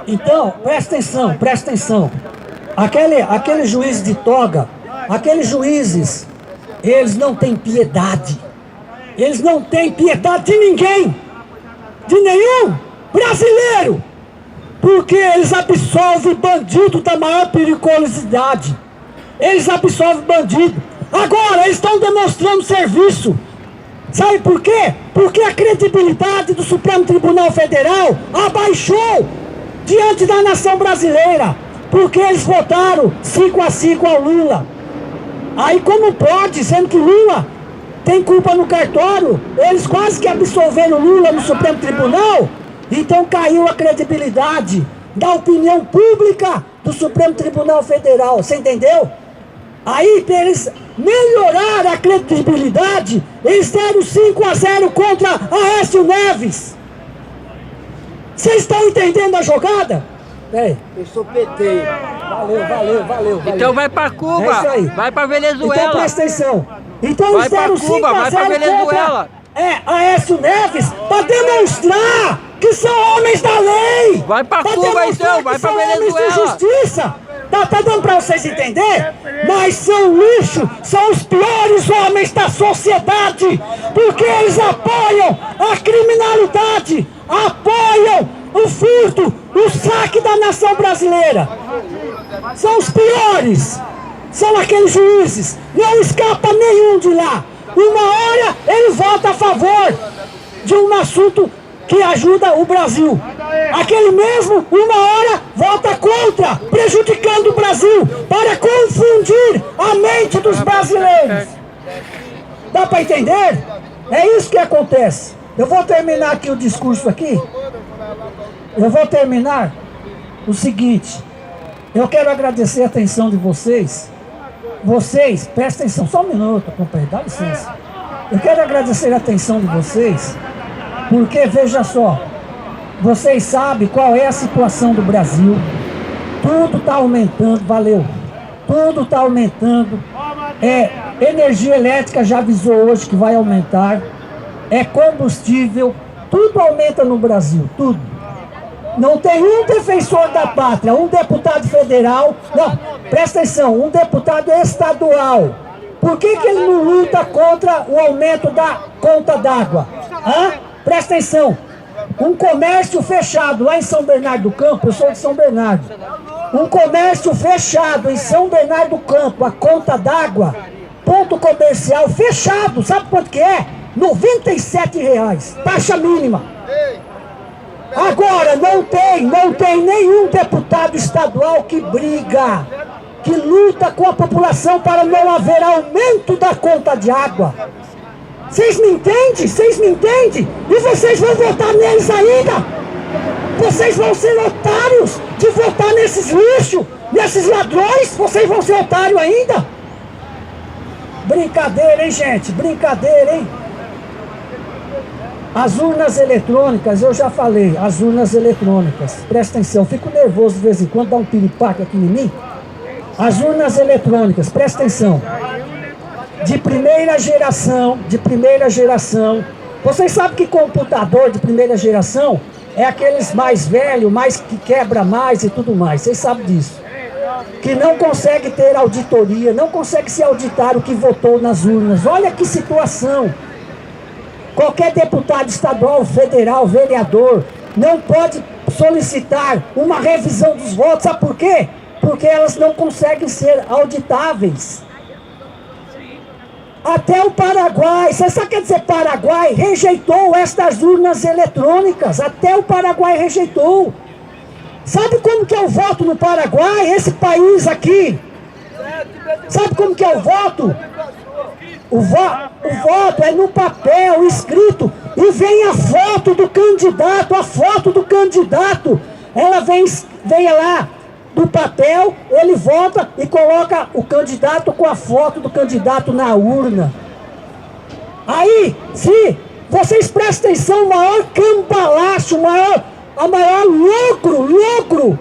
Então, presta atenção. Aquele juiz de toga, aqueles juízes, eles não têm piedade. Eles não têm piedade de ninguém, de nenhum brasileiro, porque eles absolvem bandido da maior periculosidade. Eles absolvem bandido. Agora, eles estão demonstrando serviço. Sabe por quê? Porque a credibilidade do Supremo Tribunal Federal abaixou diante da nação brasileira, porque eles votaram 5-5 ao Lula. Aí como pode, sendo que Lula tem culpa no cartório, eles quase que absolveram Lula no Supremo Tribunal, então caiu a credibilidade da opinião pública do Supremo Tribunal Federal, você entendeu? Aí, para eles melhorar a credibilidade, eles deram 5-0 contra Aécio Neves. Vocês estão entendendo a jogada? Eu sou PT. Valeu. Então vai para Cuba, é isso aí. Vai para Venezuela. Então presta atenção. Então Vai eles deram pra Cuba, vai pra 5-0 Venezuela. contra Aécio Neves para demonstrar que são homens da lei. Vai pra Pra Cuba demonstrar então, que vai pra são homens de Venezuela. justiça. Tá dando pra vocês entenderem? Mas são lixo, são os piores homens da sociedade, porque eles apoiam a criminalidade, apoiam o furto, o saque da nação brasileira. São os piores, são aqueles juízes, não escapa nenhum de lá. Uma hora ele vota a favor de um assunto que ajuda o Brasil. Aquele mesmo, uma hora, vota contra, prejudicando o Brasil, para confundir a mente dos brasileiros. Dá para entender? É isso que acontece. Eu vou terminar aqui o discurso aqui. Eu vou terminar o seguinte. Eu quero agradecer a atenção de vocês. Vocês, presta atenção, só um minuto, companheiro, dá licença. Eu quero agradecer a atenção de vocês, porque, veja só, vocês sabem qual é a situação do Brasil. Tudo está aumentando, tudo está aumentando. Energia elétrica já avisou hoje que vai aumentar. Combustível, tudo aumenta no Brasil, tudo. Não tem um defensor da pátria, um deputado federal, não, presta atenção, um deputado estadual. Por que ele não luta contra o aumento da conta d'água? Presta atenção, um comércio fechado lá em São Bernardo do Campo, eu sou de São Bernardo, um comércio fechado em São Bernardo do Campo, a conta d'água, ponto comercial fechado, sabe quanto que é? R$97, taxa mínima. Agora não tem nenhum deputado estadual que briga, que luta com a população para não haver aumento da conta de água. Vocês me entendem? E vocês vão votar neles ainda? Vocês vão ser otários de votar nesses lixos, nesses ladrões? Vocês vão ser otários ainda? Brincadeira, hein, gente? Brincadeira, hein? As urnas eletrônicas, eu já falei, as urnas eletrônicas. Presta atenção, eu fico nervoso de vez em quando, dá um piripaque aqui em mim. As urnas eletrônicas, presta atenção. De primeira geração. Vocês sabem que computador de primeira geração é aqueles mais velhos, mais que quebra mais e tudo mais. Vocês sabem disso. Que não consegue ter auditoria, não consegue se auditar o que votou nas urnas. Olha que situação. Qualquer deputado estadual, federal, vereador, não pode solicitar uma revisão dos votos. Sabe por quê? Porque elas não conseguem ser auditáveis. Até o Paraguai, você sabe o que quer dizer Paraguai? Rejeitou estas urnas eletrônicas, até o Paraguai rejeitou. Sabe como que é o voto no Paraguai, esse país aqui? Sabe como que é o voto? O voto é no papel, escrito, e vem a foto do candidato, ela vem lá do papel, ele vota e coloca o candidato com a foto do candidato na urna. Aí, se vocês prestem atenção, o maior cambalacho, o maior lucro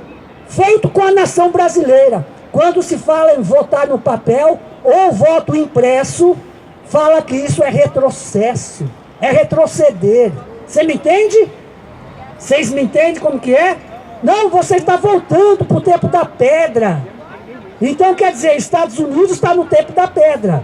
feito com a nação brasileira, quando se fala em votar no papel ou voto impresso, fala que isso é retrocesso, é retroceder. Você me entende? Vocês me entendem como que é? Não, você está voltando para o tempo da pedra. Então quer dizer, Estados Unidos está no tempo da pedra.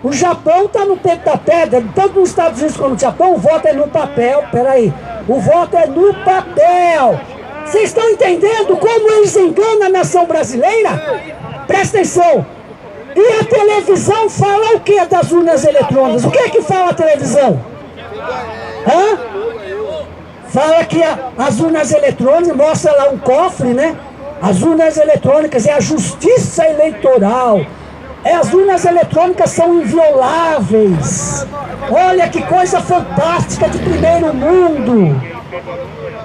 O Japão está no tempo da pedra. Tanto nos Estados Unidos como no Japão, o voto é no papel. Peraí, o voto é no papel. Vocês estão entendendo como eles enganam a nação brasileira? Presta atenção. E a televisão fala o que das urnas eletrônicas? O que é que fala a televisão? Hã? Fala que as urnas eletrônicas, mostra lá um cofre, né? As urnas eletrônicas é a justiça eleitoral. As urnas eletrônicas são invioláveis. Olha que coisa fantástica de primeiro mundo.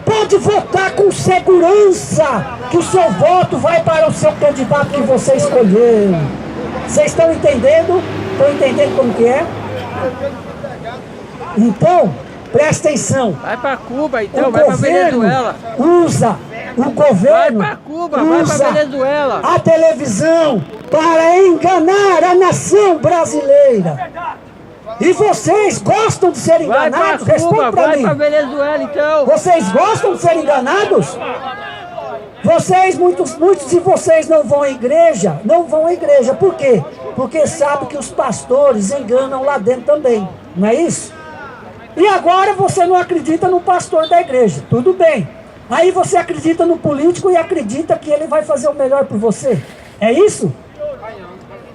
Pode votar com segurança que o seu voto vai para o seu candidato que você escolheu. Vocês estão entendendo? Estão entendendo como que é? Então, presta atenção. Vai para Cuba então, vai para Venezuela. O governo vai para Cuba, vai para Venezuela. A televisão para enganar a nação brasileira. E vocês gostam de ser enganados? Responde para mim. Vai para Venezuela então. Vocês gostam de ser enganados? Vocês, muitos de vocês não vão à igreja. Não vão à igreja. Por quê? Porque sabem que os pastores enganam lá dentro também. Não é isso? E agora você não acredita no pastor da igreja. Tudo bem. Aí você acredita no político e acredita que ele vai fazer o melhor por você. É isso?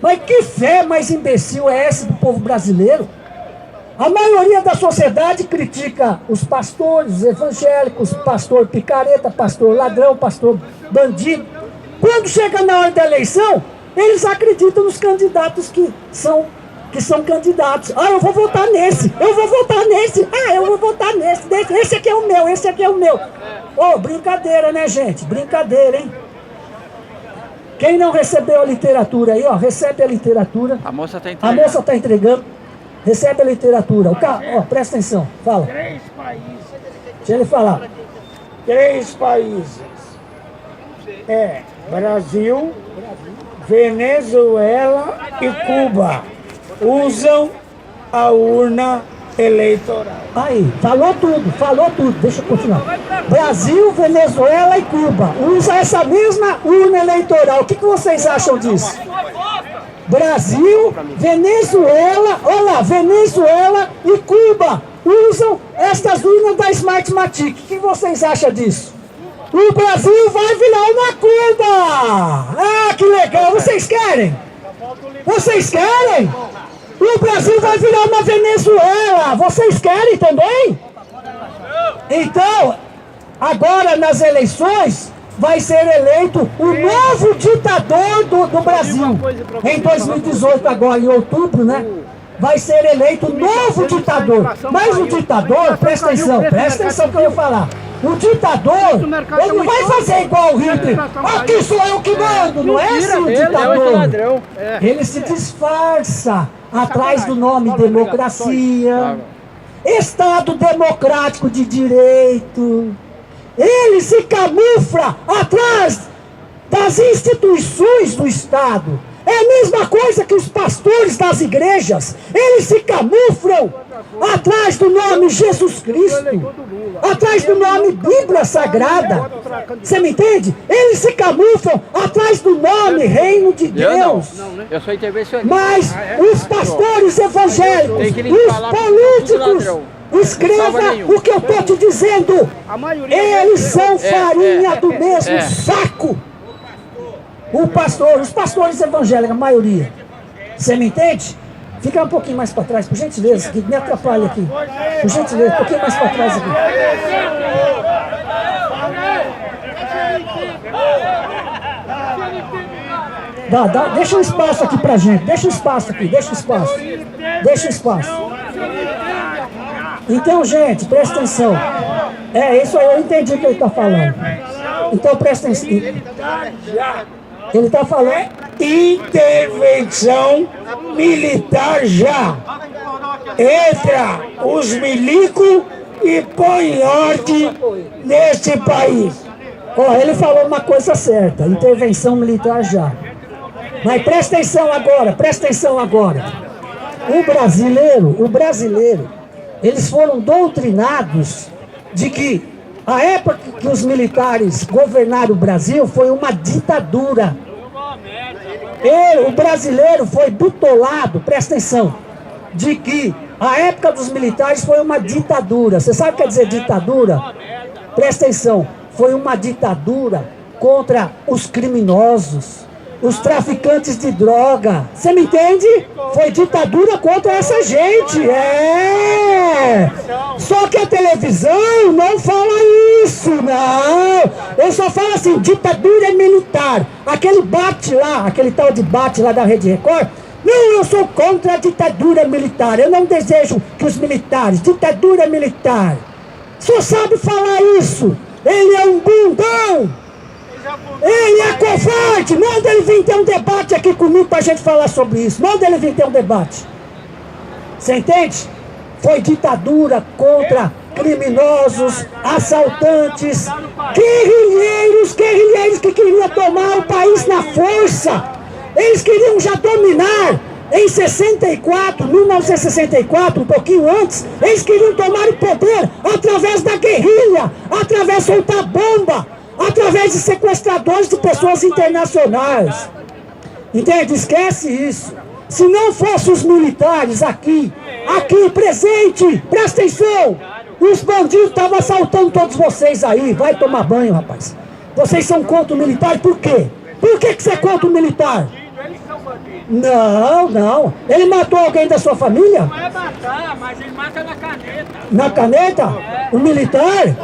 Mas que fé mais imbecil é essa do povo brasileiro? A maioria da sociedade critica os pastores, os evangélicos, pastor picareta, pastor ladrão, pastor bandido. Quando chega na hora da eleição, eles acreditam nos candidatos que são candidatos. Ah, eu vou votar nesse, eu vou votar nesse, eu vou votar nesse, esse aqui é o meu, esse aqui é o meu. Ô, brincadeira, né, gente? Brincadeira, hein? Quem não recebeu a literatura aí, ó, recebe a literatura. A moça está entregando. A moça está entregando. Recebe a literatura. Ó, presta atenção, fala. 3 países. Deixa ele falar. 3 países. Brasil, Venezuela e Cuba usam a urna eleitoral. Aí, falou tudo, deixa eu continuar. Brasil, Venezuela e Cuba usa essa mesma urna eleitoral. O que vocês acham disso? Brasil, Venezuela, olha lá, Venezuela e Cuba usam estas urnas da Smartmatic. O que vocês acham disso? O Brasil vai virar uma Cuba! Ah, que legal! Vocês querem? Vocês querem? O Brasil vai virar uma Venezuela! Vocês querem também? Então, agora nas eleições, vai ser eleito o novo ditador do Brasil. Em 2018, agora em outubro, né? Vai ser eleito o novo ditador. Mas o ditador, presta atenção que eu vou falar. O ditador, ele não vai fazer igual o Hitler. Aqui sou eu que mando, não é assim o ditador. Ele se disfarça atrás do nome democracia, Estado democrático de direito. Ele se camufla atrás das instituições do Estado. É a mesma coisa que os pastores das igrejas. Eles se camuflam atrás do nome Jesus Cristo, atrás do nome Bíblia Sagrada. Você me entende? Eles se camuflam atrás do nome Reino de Deus. Eu sou intervencionista. Mas os pastores evangélicos, os políticos, escreva o que eu estou te dizendo. Eles são farinha do mesmo saco. Os pastores evangélicos, a maioria. Você me entende? Fica um pouquinho mais para trás, por gentileza, que me atrapalha aqui. Por gentileza, um pouquinho mais para trás aqui. Deixa um espaço aqui pra gente. Deixa um espaço aqui, deixa um espaço. Deixa um espaço. Então, gente, presta atenção. Isso aí, eu entendi o que ele está falando. Então, presta atenção. Ele está falando intervenção militar já. Entra os milicos e põe ordem nesse país. Ele falou uma coisa certa, intervenção militar já. Mas presta atenção agora. O brasileiro, eles foram doutrinados de que A época que os militares governaram o Brasil foi uma ditadura. O brasileiro foi bitolado, presta atenção, de que a época dos militares foi uma ditadura. Você sabe o que quer dizer ditadura? Presta atenção, foi uma ditadura contra os criminosos, os traficantes de droga. Você me entende? Foi ditadura contra essa gente. Só que a televisão não fala isso, não. Eu só falo assim, ditadura militar. Aquele bate lá, aquele tal de bate lá da Rede Record. Não, eu sou contra a ditadura militar. Eu não desejo que os militares, ditadura militar. Só sabe falar isso. Ele é um bundão. Ele é covarde! Manda ele vir ter um debate aqui comigo pra gente falar sobre isso. Manda ele vir ter um debate. Você entende? Foi ditadura contra criminosos, assaltantes, guerrilheiros que queriam tomar o país na força. Eles queriam já dominar. Em 1964, um pouquinho antes, eles queriam tomar o poder através da guerrilha, através de soltar bomba, através de sequestradores de pessoas internacionais. Entende? Esquece isso. Se não fossem os militares aqui presente, presta atenção, os bandidos estavam assaltando todos vocês aí. Vai tomar banho, rapaz. Vocês são contra o militar, por quê? Por que você é contra o militar? Não. Ele matou alguém da sua família? Não é matar, mas ele mata na caneta. Na caneta? O militar?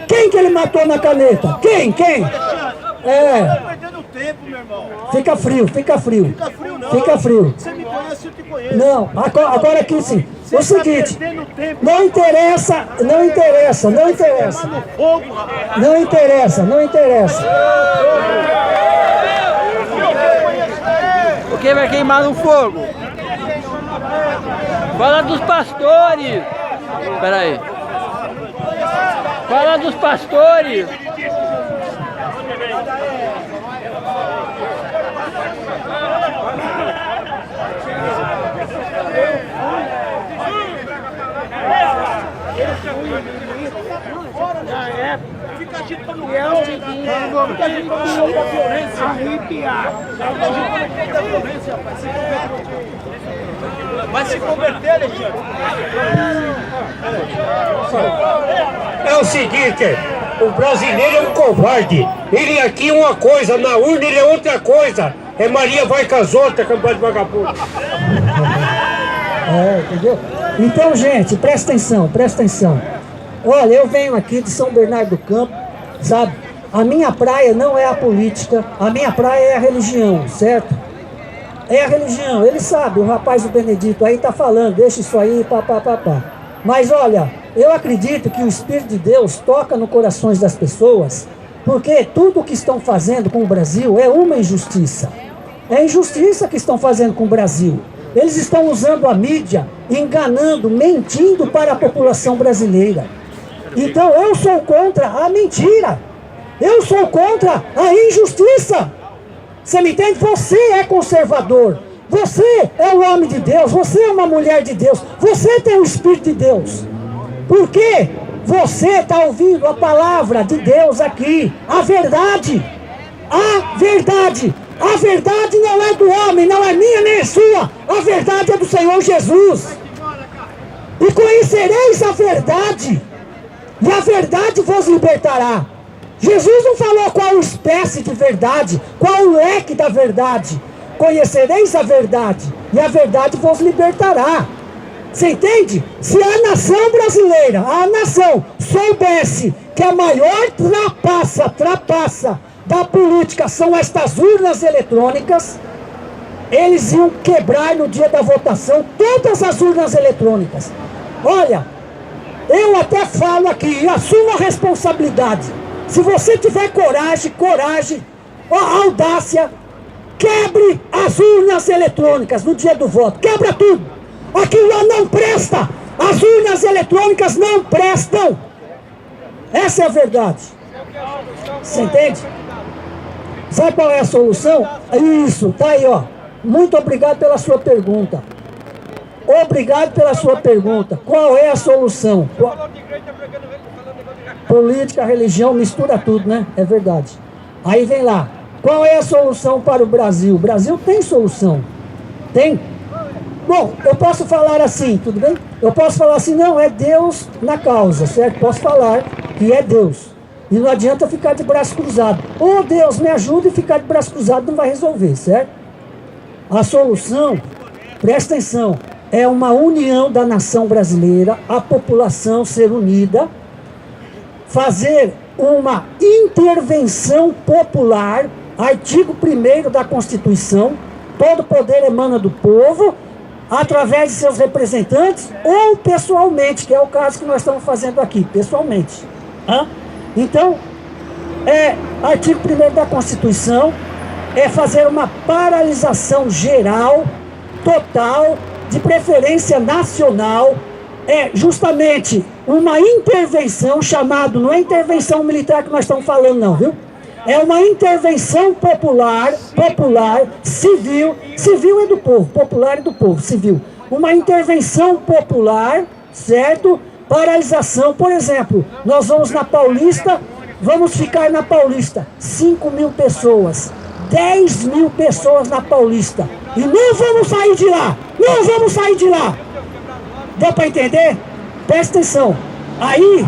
Quem que ele matou na caneta? Quem? Perdendo tempo, meu irmão. Fica frio. Fica frio, não. Fica frio. Você me conhece, eu te conheço. Não, agora aqui sim. O seguinte, perdendo tempo. não interessa. Queimar no fogo, rapaz. Não interessa. O que vai queimar no fogo? Fala dos pastores. Espera aí. Fala dos pastores. Fica agitando o fica agitando a violência. Arrepiar. Vai se converter, Alexandre. É o seguinte, o brasileiro é um covarde. Ele aqui é uma coisa, na urna ele é outra coisa. É Maria vai com as outras, campanha de vagabundo. Entendeu? Então, gente, presta atenção. Olha, eu venho aqui de São Bernardo do Campo, sabe? A minha praia não é a política, a minha praia é a religião, certo? É a religião, ele sabe, o rapaz do Benedito aí tá falando, deixa isso aí, pá. Mas olha, eu acredito que o Espírito de Deus toca no corações das pessoas, porque tudo o que estão fazendo com o Brasil é uma injustiça. É injustiça que estão fazendo com o Brasil. Eles estão usando a mídia, enganando, mentindo para a população brasileira. Então eu sou contra a mentira. Eu sou contra a injustiça. Você me entende? Você é conservador. Você é um homem de Deus. Você é uma mulher de Deus. Você tem o Espírito de Deus. Por quê? Você está ouvindo a palavra de Deus aqui. A verdade. A verdade. A verdade não é do homem, não é minha nem é sua. A verdade é do Senhor Jesus. E conhecereis a verdade. E a verdade vos libertará. Jesus não falou qual espécie de verdade, qual o leque da verdade. Conhecereis a verdade, e a verdade vos libertará. Você entende? Se a nação brasileira, a nação, soubesse que a maior trapaça da política são estas urnas eletrônicas, eles iam quebrar no dia da votação todas as urnas eletrônicas. Olha, eu até falo aqui, assuma a responsabilidade. Se você tiver coragem, audácia, quebre as urnas eletrônicas no dia do voto. Quebra tudo. Aquilo lá não presta. As urnas eletrônicas não prestam. Essa é a verdade. Você entende? Sabe qual é a solução? Isso, tá aí, ó. Muito obrigado pela sua pergunta. Obrigado pela sua pergunta. Qual é a solução? política, religião, mistura tudo, né? É verdade. Aí vem lá, qual é a solução para o Brasil? O Brasil tem solução. Tem. Bom, eu posso falar assim, tudo bem? Eu posso falar assim, não, é Deus na causa, certo? Posso falar que é Deus. E não adianta ficar de braço cruzado. Ô Deus, me ajuda, e ficar de braço cruzado não vai resolver, certo? A solução, presta atenção, é uma união da nação brasileira, a população ser unida, fazer uma intervenção popular, artigo 1º da Constituição, todo poder emana do povo, através de seus representantes ou pessoalmente, que é o caso que nós estamos fazendo aqui, pessoalmente. Então, artigo 1º da Constituição é fazer uma paralisação geral, total, de preferência nacional, é justamente uma intervenção chamada, não é intervenção militar que nós estamos falando não, viu? É uma intervenção popular, civil é do povo, popular é do povo, civil. Uma intervenção popular, certo? Paralisação, por exemplo, nós vamos na Paulista, vamos ficar na Paulista, 5.000 pessoas, 10.000 pessoas na Paulista, e não vamos sair de lá, não vamos sair de lá. Deu para entender? Presta atenção, aí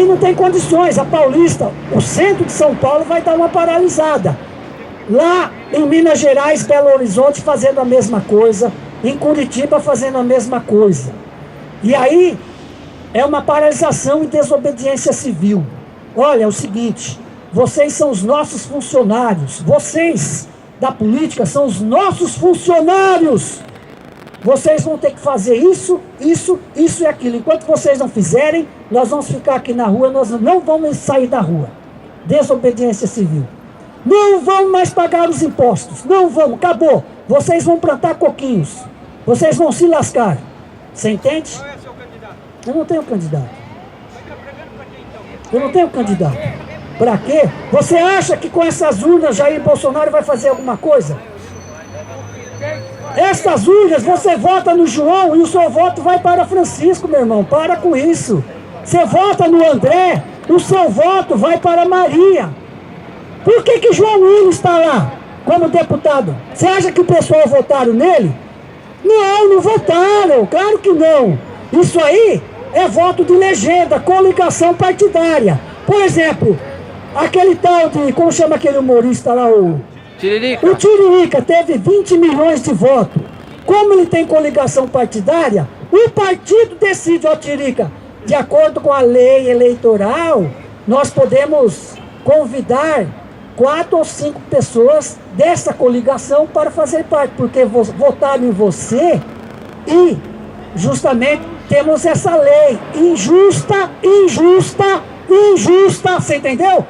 não tem condições, a Paulista, o centro de São Paulo vai dar uma paralisada. Lá em Minas Gerais, Belo Horizonte fazendo a mesma coisa, em Curitiba fazendo a mesma coisa. E aí é uma paralisação e desobediência civil. Olha, é o seguinte, vocês são os nossos funcionários, vocês da política são os nossos funcionários. Vocês vão ter que fazer isso e aquilo. Enquanto vocês não fizerem, nós vamos ficar aqui na rua, nós não vamos sair da rua. Desobediência civil. Não vamos mais pagar os impostos. Não vamos, acabou. Vocês vão plantar coquinhos. Vocês vão se lascar. Você entende? Eu não tenho candidato. Eu não tenho candidato. Pra quê? Você acha que com essas urnas Jair Bolsonaro vai fazer alguma coisa? Estas urnas, você vota no João e o seu voto vai para Francisco, meu irmão. Para com isso. Você vota no André, o seu voto vai para Maria. Por que João Willis está lá como deputado? Você acha que o pessoal votaram nele? Não votaram, claro que não. Isso aí é voto de legenda, coligação partidária. Por exemplo, aquele tal de, como chama aquele humorista lá, o Tiririca teve 20 milhões de votos. Como ele tem coligação partidária, o partido decide, ó Tiririca, de acordo com a lei eleitoral, nós podemos convidar 4 ou 5 pessoas dessa coligação para fazer parte, porque votaram em você e justamente temos essa lei injusta, você entendeu?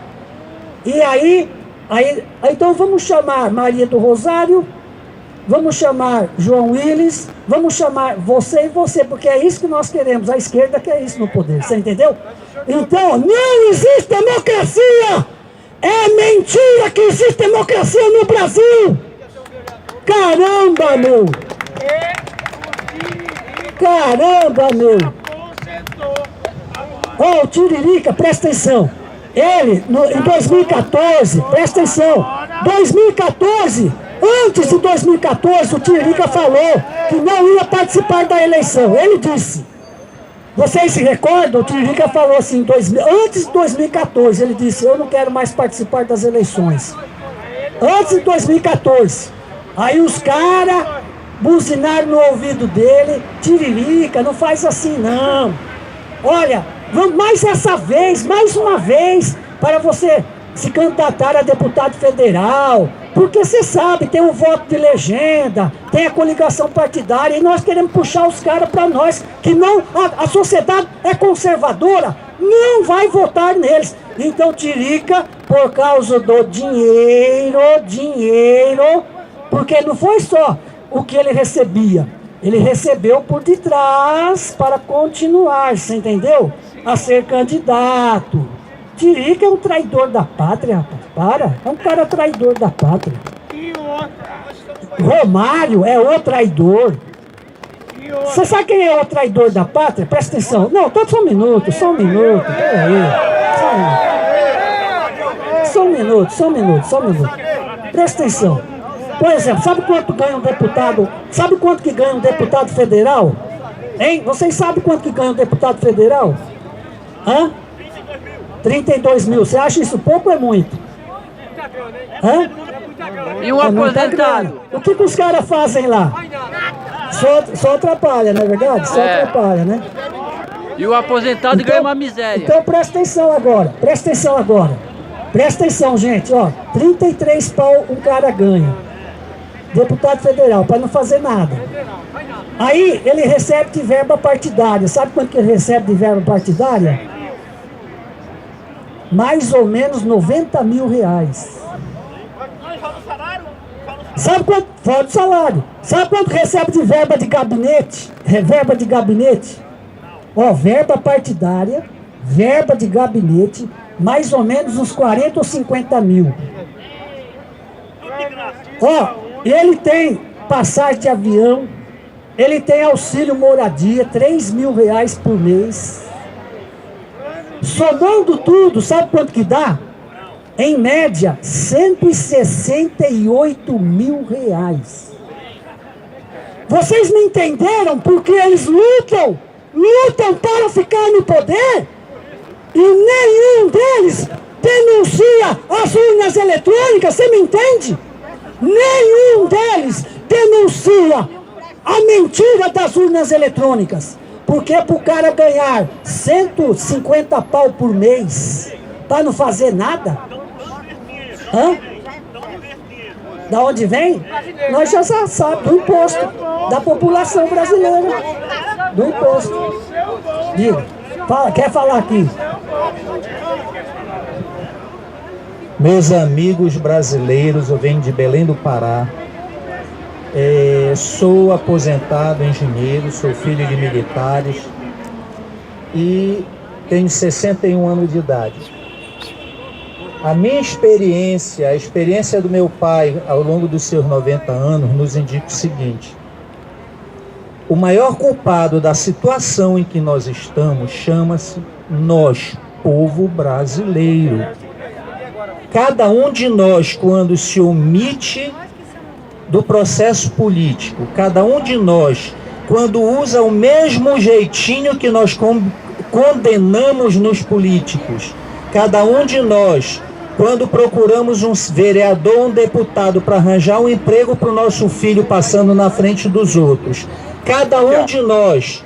E aí, então vamos chamar Maria do Rosário, vamos chamar João Willis, vamos chamar você e você, porque é isso que nós queremos, a esquerda quer isso no poder, você entendeu? Então, não existe democracia! É mentira que existe democracia no Brasil! Caramba, meu! Caramba, meu! Ó, o Tiririca, presta atenção. Ele, em 2014, presta atenção, 2014, antes de 2014, o Tiririca falou que não ia participar da eleição. Ele disse, vocês se recordam? O Tiririca falou assim, antes de 2014, ele disse, eu não quero mais participar das eleições. Antes de 2014. Aí os caras buzinaram no ouvido dele, Tiririca, não faz assim não. Olha, vamos mais essa vez, mais uma vez, para você se candidatar a deputado federal, porque você sabe, tem um voto de legenda, tem a coligação partidária, e nós queremos puxar os caras para nós, que não, a sociedade é conservadora, não vai votar neles. Então Tiririca, por causa do dinheiro, porque não foi só o que ele recebia, ele recebeu por detrás para continuar, você entendeu? A ser candidato. Tiririca é um traidor da pátria, rapaz, é um cara traidor da pátria. E outra. Romário é o traidor. E Você sabe quem é o traidor da pátria? Presta atenção. Não, só um minuto. Peraí. Só um minuto. Presta atenção. Por exemplo, sabe quanto ganha um deputado? Sabe quanto que ganha um deputado federal? Hein? Vocês sabem quanto que ganha um deputado federal? 32 mil. Você acha isso pouco ou é muito? E um aposentado? O que os caras fazem lá? Só atrapalha, não é verdade? Só atrapalha, né? E o aposentado ganha uma miséria. Então presta atenção agora. Presta atenção, gente, ó. 33 pau um cara ganha. Deputado federal, para não fazer nada. Aí ele recebe de verba partidária. Sabe quanto que ele recebe de verba partidária? Mais ou menos 90 mil reais. Sabe quanto? Fora do salário. Sabe quanto recebe de verba de gabinete? Verba de gabinete? Ó, verba partidária, verba de gabinete, mais ou menos uns 40 ou 50 mil. Ó, ele tem passagem de avião, ele tem auxílio moradia, 3 mil reais por mês. Somando tudo, sabe quanto que dá? Em média, 168 mil reais. Vocês me entenderam? Porque eles lutam para ficar no poder e nenhum deles denuncia as urnas eletrônicas, você me entende? Nenhum deles denuncia a mentira das urnas eletrônicas. Porque é pro cara ganhar 150 pau por mês para não fazer nada? Da onde vem? Nós já sabemos, do imposto, da população brasileira. Do imposto. Diga, quer falar aqui? Meus amigos brasileiros, eu venho de Belém do Pará. Sou aposentado engenheiro, sou filho de militares e tenho 61 anos de idade. A minha experiência, a experiência do meu pai ao longo dos seus 90 anos nos indica o seguinte: o maior culpado da situação em que nós estamos chama-se nós, povo brasileiro. Cada um de nós, quando se omite do processo político, cada um de nós, quando usa o mesmo jeitinho que nós condenamos nos políticos, cada um de nós, quando procuramos um vereador, um deputado para arranjar um emprego para o nosso filho passando na frente dos outros, cada um de nós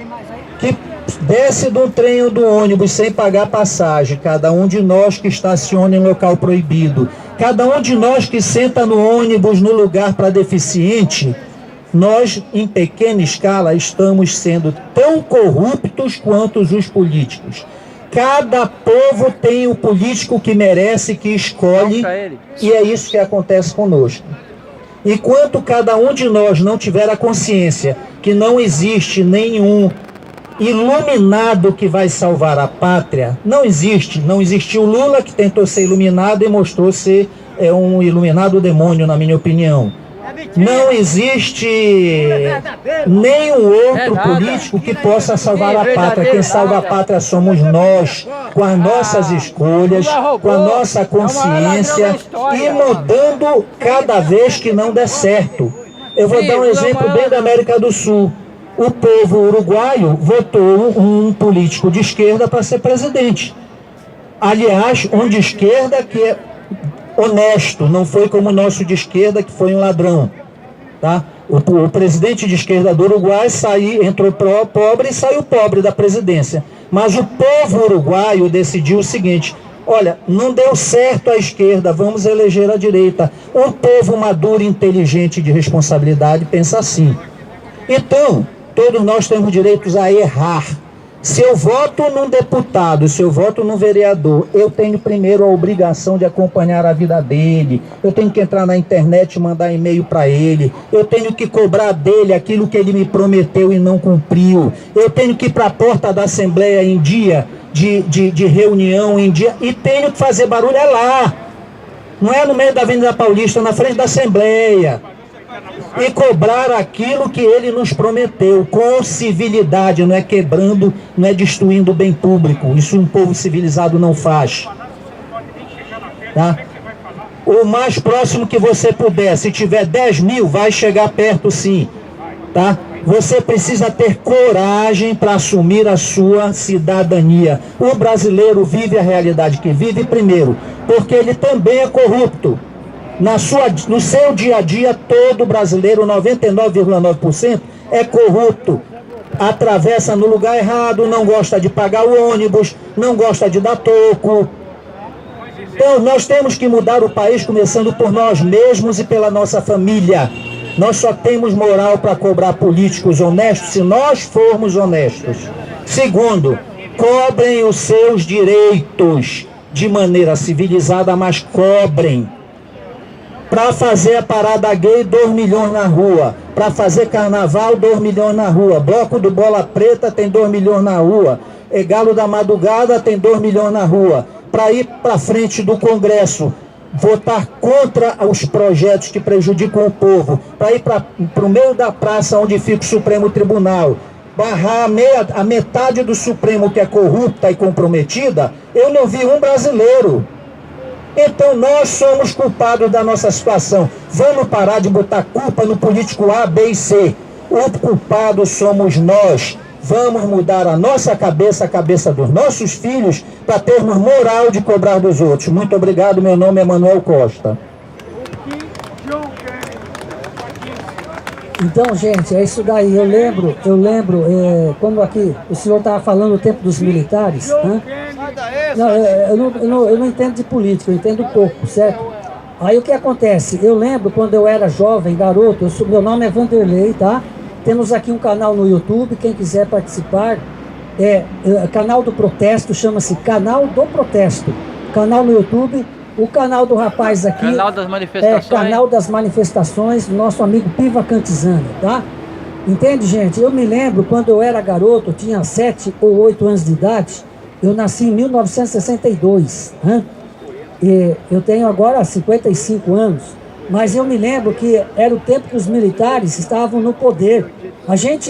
que desce do trem ou do ônibus sem pagar passagem, cada um de nós que estaciona em local proibido, cada um de nós que senta no ônibus no lugar para deficiente, nós, em pequena escala, estamos sendo tão corruptos quanto os políticos. Cada povo tem o político que merece, que escolhe, e é isso que acontece conosco. Enquanto cada um de nós não tiver a consciência que não existe nenhum iluminado que vai salvar a pátria, não existiu o Lula, que tentou ser iluminado e mostrou ser um iluminado demônio, na minha opinião. Não existe nenhum outro político que possa salvar a pátria. Quem salva a pátria somos nós, com as nossas escolhas, com a nossa consciência e mudando cada vez que não der certo. Eu vou dar um exemplo bem da América do Sul. O povo uruguaio votou um político de esquerda para ser presidente. Aliás, um de esquerda que é honesto, não foi como o nosso de esquerda, que foi um ladrão. Tá? O presidente de esquerda do Uruguai entrou pobre e saiu pobre da presidência. Mas o povo uruguaio decidiu o seguinte: olha, não deu certo a esquerda, vamos eleger a direita. O povo maduro, inteligente, de responsabilidade, pensa assim. Então, todos nós temos direitos a errar. Se eu voto num deputado, se eu voto num vereador, eu tenho primeiro a obrigação de acompanhar a vida dele, eu tenho que entrar na internet e mandar e-mail para ele, eu tenho que cobrar dele aquilo que ele me prometeu e não cumpriu, eu tenho que ir para a porta da Assembleia em dia de reunião, em dia, e tenho que fazer barulho lá, não é no meio da Avenida Paulista, na frente da Assembleia. e cobrar aquilo que ele nos prometeu, com civilidade, não é quebrando, não é destruindo o bem público. Isso um povo civilizado não faz. Tá? O mais próximo que você puder, se tiver 10 mil, vai chegar perto sim. Tá? Você precisa ter coragem para assumir a sua cidadania. O brasileiro vive a realidade que vive, primeiro, porque ele também é corrupto. No seu dia a dia, todo brasileiro, 99,9%, é corrupto. Atravessa no lugar errado, não gosta de pagar o ônibus, não gosta de dar toco. Então, nós temos que mudar o país, começando por nós mesmos e pela nossa família. Nós só temos moral para cobrar políticos honestos se nós formos honestos. Segundo, cobrem os seus direitos de maneira civilizada, mas cobrem. Para fazer a parada gay, 2 milhões na rua. Para fazer carnaval, 2 milhões na rua. Bloco do Bola Preta tem 2 milhões na rua. Galo da Madrugada tem 2 milhões na rua. Para ir para frente do Congresso, votar contra os projetos que prejudicam o povo, para ir para o meio da praça onde fica o Supremo Tribunal, barrar a metade do Supremo que é corrupta e comprometida, eu não vi um brasileiro. Então nós somos culpados da nossa situação. Vamos parar de botar culpa no político A, B e C. O culpado somos nós. Vamos mudar a nossa cabeça, a cabeça dos nossos filhos, para termos moral de cobrar dos outros. Muito obrigado, meu nome é Manuel Costa. Então, gente, é isso daí. Eu lembro, como aqui o senhor estava falando o tempo dos militares, né? Não, eu não entendo de política, eu entendo pouco, certo? Aí o que acontece? Eu lembro quando eu era jovem, garoto, meu nome é Vanderlei, tá? Temos aqui um canal no YouTube, quem quiser participar, canal do protesto, chama-se Canal do Protesto. Canal no YouTube, o canal do rapaz aqui... Canal das manifestações. Canal das manifestações, do nosso amigo Piva Cantizano, tá? Entende, gente? Eu me lembro quando eu era garoto, eu tinha 7 ou 8 anos de idade, eu nasci em 1962, né? E eu tenho agora 55 anos. Mas eu me lembro que era o tempo que os militares estavam no poder.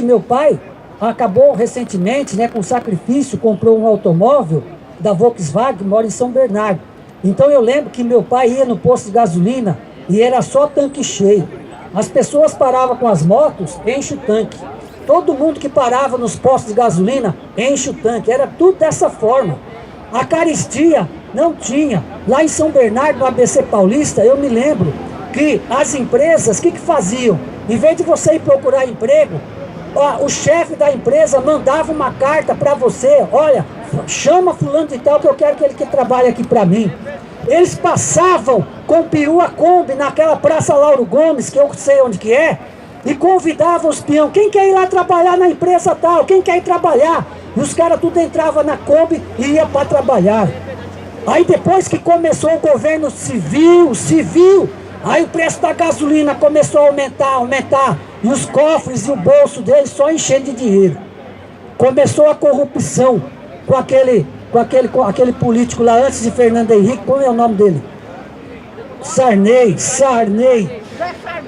Meu pai, acabou recentemente, né, com sacrifício, comprou um automóvel da Volkswagen, que mora em São Bernardo. Então eu lembro que meu pai ia no posto de gasolina e era só tanque cheio. As pessoas paravam com as motos, enche o tanque. Todo mundo que parava nos postos de gasolina, enche o tanque. Era tudo dessa forma. A caristia não tinha. Lá em São Bernardo, no ABC Paulista, eu me lembro que as empresas, o que faziam? Em vez de você ir procurar emprego, o chefe da empresa mandava uma carta para você: olha, chama fulano de tal que eu quero que ele trabalhe aqui para mim. Eles passavam com perua Kombi naquela Praça Lauro Gomes, que eu sei onde que é, e convidavam os peão: quem quer ir lá trabalhar na empresa tal? Quem quer ir trabalhar? E os caras tudo entravam na Kombi e ia para trabalhar. Aí depois que começou o governo civil, aí o preço da gasolina começou a aumentar, e os cofres e o bolso deles só enchendo de dinheiro. Começou a corrupção com aquele político lá antes de Fernando Henrique, como é o nome dele?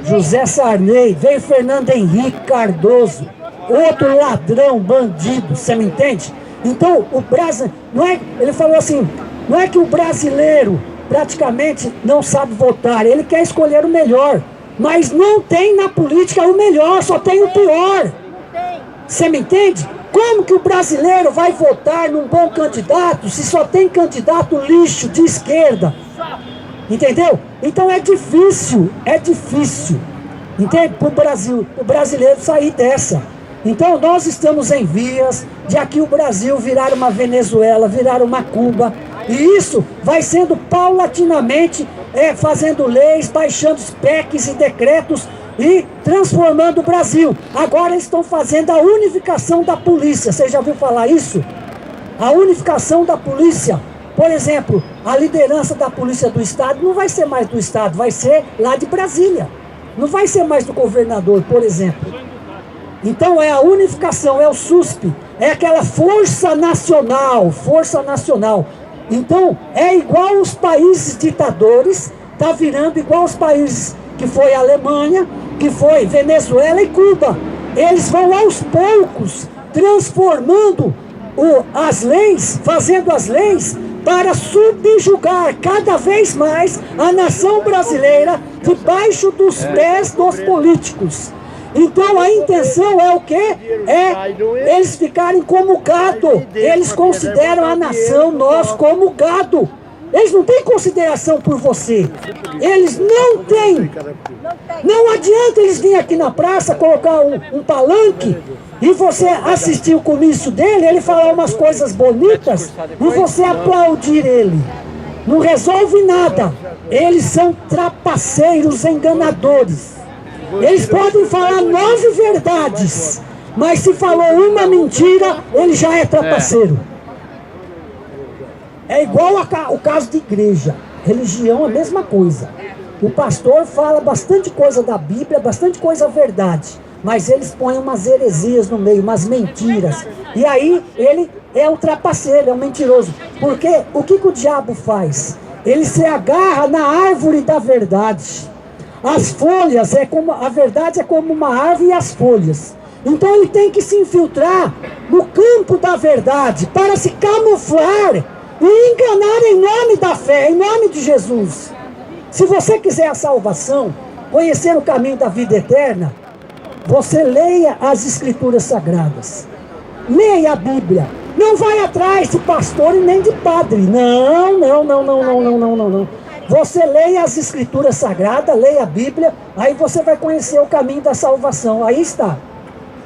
José Sarney, veio Fernando Henrique Cardoso, outro ladrão, bandido, você me entende? Então o Brasil, ele falou assim, não é que o brasileiro praticamente não sabe votar, ele quer escolher o melhor, mas não tem na política o melhor, só tem o pior. Você me entende? Como que o brasileiro vai votar num bom candidato se só tem candidato lixo de esquerda? Entendeu? Então é difícil, entende? Para o brasileiro sair dessa. Então nós estamos em vias de aqui o Brasil virar uma Venezuela, virar uma Cuba, e isso vai sendo paulatinamente, fazendo leis, baixando os PECs e decretos e transformando o Brasil. Agora eles estão fazendo a unificação da polícia. Você já ouviu falar isso? A unificação da polícia. Por exemplo, a liderança da polícia do estado não vai ser mais do estado, vai ser lá de Brasília. Não vai ser mais do governador, por exemplo. Então é a unificação, é o SUSP, é aquela força nacional. Então é igual os países ditadores, está virando igual os países que foi a Alemanha, que foi Venezuela e Cuba. Eles vão aos poucos transformando as leis, fazendo as leis para subjugar cada vez mais a nação brasileira debaixo dos pés dos políticos. Então a intenção é o quê? É eles ficarem como gado. Eles consideram a nação, nós, como gado. Eles não têm consideração por você. Eles não têm. Não adianta eles virem aqui na praça, colocar um palanque e você assistir o comício dele, ele falar umas coisas bonitas e você aplaudir ele. Não resolve nada. Eles são trapaceiros, enganadores. Eles podem falar 9 verdades, mas se falou uma mentira, ele já é trapaceiro. É igual o caso de igreja. Religião é a mesma coisa. O pastor fala bastante coisa da Bíblia, bastante coisa verdade, mas eles põem umas heresias no meio, umas mentiras. E aí ele é um trapaceiro, é um mentiroso. Porque o que o diabo faz? Ele se agarra na árvore da verdade. As folhas, a verdade é como uma árvore e as folhas. Então ele tem que se infiltrar no campo da verdade para se camuflar e enganar em nome da fé, em nome de Jesus. Se você quiser a salvação, conhecer o caminho da vida eterna, você leia as Escrituras Sagradas. Leia a Bíblia. Não vai atrás de pastor e nem de padre. Não. Você leia as Escrituras Sagradas, leia a Bíblia, aí você vai conhecer o caminho da salvação. Aí está.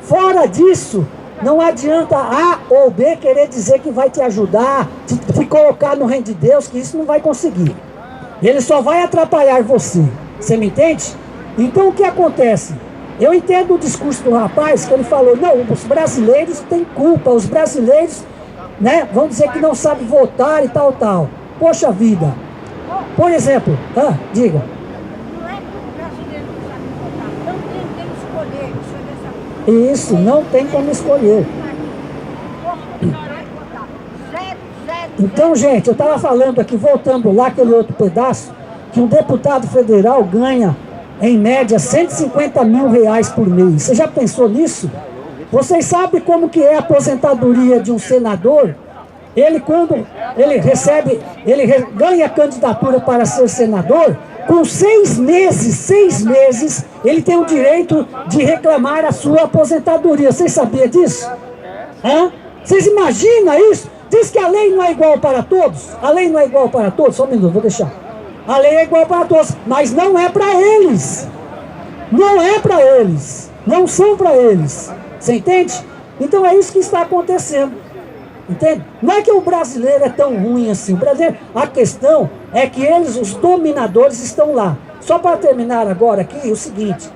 Fora disso, não adianta A ou B querer dizer que vai te ajudar, te colocar no reino de Deus, que isso não vai conseguir. Ele só vai atrapalhar você. Você me entende? Então o que acontece? Eu entendo o discurso do rapaz, que ele falou, não, os brasileiros têm culpa, os brasileiros, né, vão dizer que não sabem votar e tal. Poxa vida. Por exemplo, diga. Não é que o brasileiro não sabe votar, não tem como escolher. O senhor dessa... Isso, não tem como escolher. Então, gente, eu estava falando aqui, voltando lá, aquele outro pedaço, que um deputado federal ganha, em média, R$150 mil por mês. Você já pensou nisso? Vocês sabem como que é a aposentadoria de um senador? Ele, quando ele ganha a candidatura para ser senador, com 6 meses, ele tem o direito de reclamar a sua aposentadoria. Vocês sabiam disso? Vocês imaginam isso? Diz que a lei não é igual para todos. A lei não é igual para todos. Só um minuto, vou deixar. A lei é igual para todos, mas não é para eles. Não é para eles. Não são para eles. Você entende? Então é isso que está acontecendo. Entende? Não é que o brasileiro é tão ruim assim. O brasileiro, a questão é que eles, os dominadores, estão lá. Só para terminar agora aqui, o seguinte.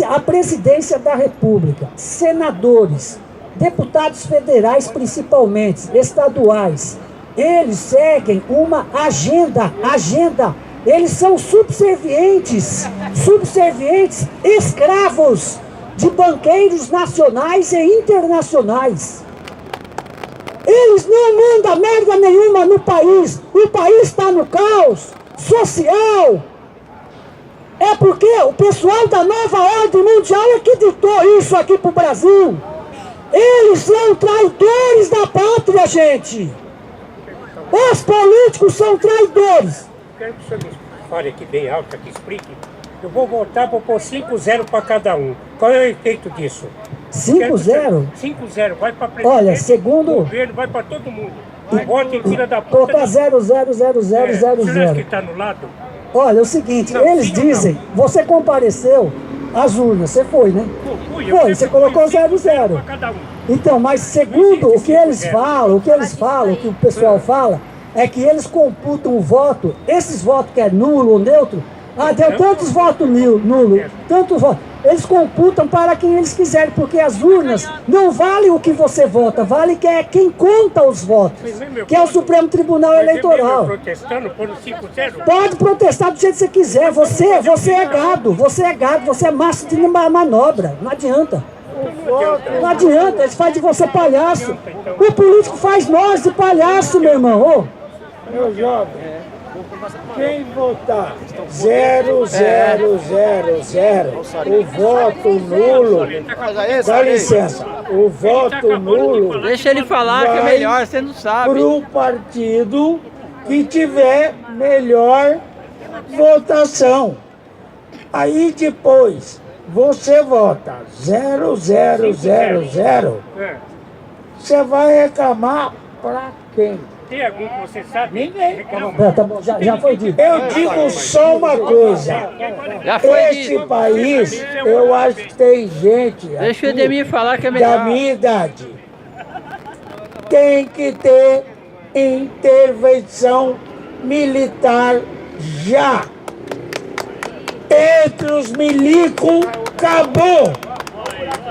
A presidência da República, senadores, deputados federais principalmente, estaduais, eles seguem uma agenda. Eles são subservientes, escravos de banqueiros nacionais e internacionais. Eles não mandam merda nenhuma no país. O país está no caos social. É porque o pessoal da nova ordem mundial é que ditou isso aqui pro Brasil. Eles são traidores da pátria, gente. Os políticos são traidores. Quero que o senhor me fale aqui bem alto, que explique. Eu vou votar para pôr 5-0 para cada um. Qual é o efeito disso? 5-0? 5-0, vai para presidente. Olha, segundo... O governo vai para todo mundo. Votem, filha da puta. Colocar 0-0-0-0-0-0. O senhor que está no lado? Olha, é o seguinte, não, eles dizem, não. Você compareceu às urnas, você foi, né? Foi, você colocou 0-0. Então, mas segundo o que eles falam, o que o pessoal fala, é que eles computam o voto, esses votos que é nulo ou neutro, deu tantos votos nulo, tantos votos. Eles computam para quem eles quiserem, porque as urnas não valem o que você vota, vale que é quem conta os votos, que é o Supremo Tribunal Eleitoral. Pode protestar do jeito que você quiser, você é gado, você é massa de manobra, não adianta. Não adianta, eles fazem de você palhaço. O político faz nós de palhaço, meu irmão. Meu jovem, Quem votar 0000, o voto nulo, dá licença, o voto nulo Deixa ele falar que é vai melhor, você não sabe. pro partido que tiver melhor votação. Aí depois você vota 0000, você vai reclamar pra quem? Tem algum que você sabe? Ninguém. Tá bom, já foi dito. Eu digo só uma coisa. Já foi Esse dito. país, eu acho que tem gente Deixa o aqui Edemir falar que é da melhor. minha idade. Tem que ter intervenção militar já. Entre os milicos, acabou.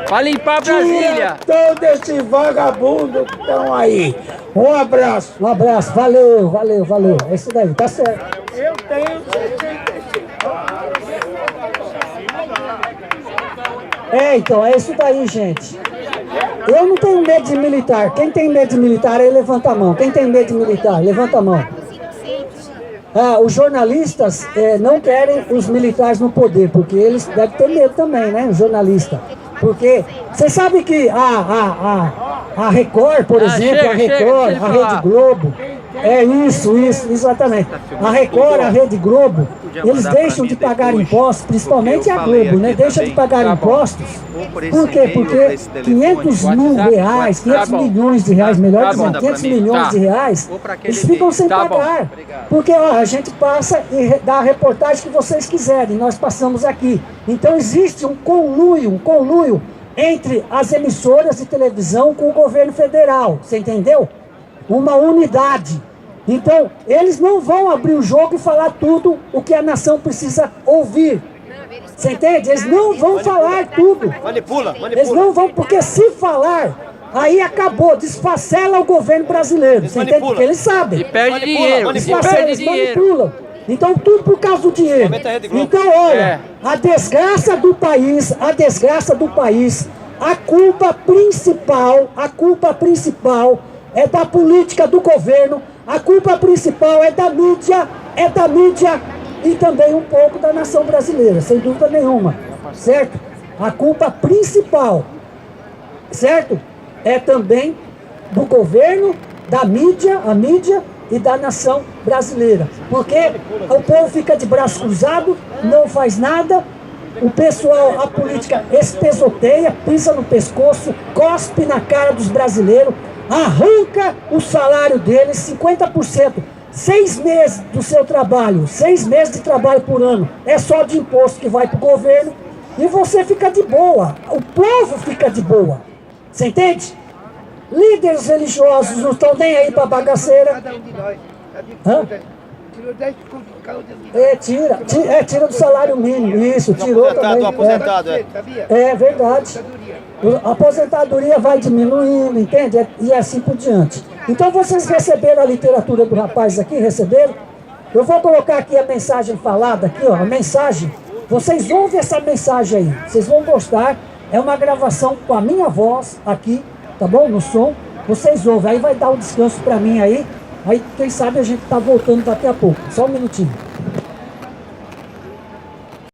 Pra limpar Brasília. Tira todo esse vagabundo que estão aí. Um abraço. Um abraço, valeu. É isso daí, tá certo. Eu tenho 65. Então, é isso daí, gente. Eu não tenho medo de militar. Quem tem medo de militar aí, levanta a mão. Quem tem medo de militar, levanta a mão. Os jornalistas não querem os militares no poder, porque eles devem ter medo também, né, os jornalistas. Porque você sabe que a Record, por exemplo, chega, a Record, deixa ele a falar. Rede Globo, isso, exatamente. A Record, a Rede Globo, eles deixam de pagar impostos, principalmente a Globo, né? Deixa de pagar impostos. Por quê? Porque 500 mil reais, 500 milhões de reais, melhor dizendo, 500 milhões de reais, eles ficam sem pagar. Porque a gente passa e dá a reportagem que vocês quiserem, nós passamos aqui. Então existe um conluio entre as emissoras de televisão com o governo federal, você entendeu? Uma unidade. Então, eles não vão abrir o jogo e falar tudo o que a nação precisa ouvir. Você entende? Eles não vão falar tudo. Manipula. Eles não vão, porque se falar, aí acabou, desfacela o governo brasileiro. Você entende? Porque eles sabem. E perde dinheiro. E Desfacela, perde eles dinheiro. manipulam. Então, tudo por causa do dinheiro. Então, olha, a desgraça do país, a culpa principal é da política do governo, a culpa principal é da mídia e também um pouco da nação brasileira, sem dúvida nenhuma, certo? A culpa principal, certo? É também do governo, da mídia, a mídia e da nação brasileira. Porque o povo fica de braço cruzado, não faz nada, o pessoal, a política espesoteia, pisa no pescoço, cospe na cara dos brasileiros, arranca o salário deles, 50%, 6 meses do seu trabalho, 6 meses de trabalho por ano, é só de imposto que vai para o governo, e você fica de boa, o povo fica de boa, você entende? Líderes religiosos não estão nem aí para bagaceira. Hã? Tirou 10 conto por cada um de Tira do salário mínimo, isso, tirou também. Aposentado, É verdade. A aposentadoria vai diminuindo, entende? E assim por diante. Então vocês receberam a literatura do rapaz aqui, receberam? Eu vou colocar aqui a mensagem falada, aqui ó, a mensagem. Vocês ouvem essa mensagem aí, vocês vão gostar. É uma gravação com a minha voz aqui, tá bom? No som. Vocês ouvem, aí vai dar um descanso pra mim aí. Aí, quem sabe a gente tá voltando daqui a pouco. Só um minutinho.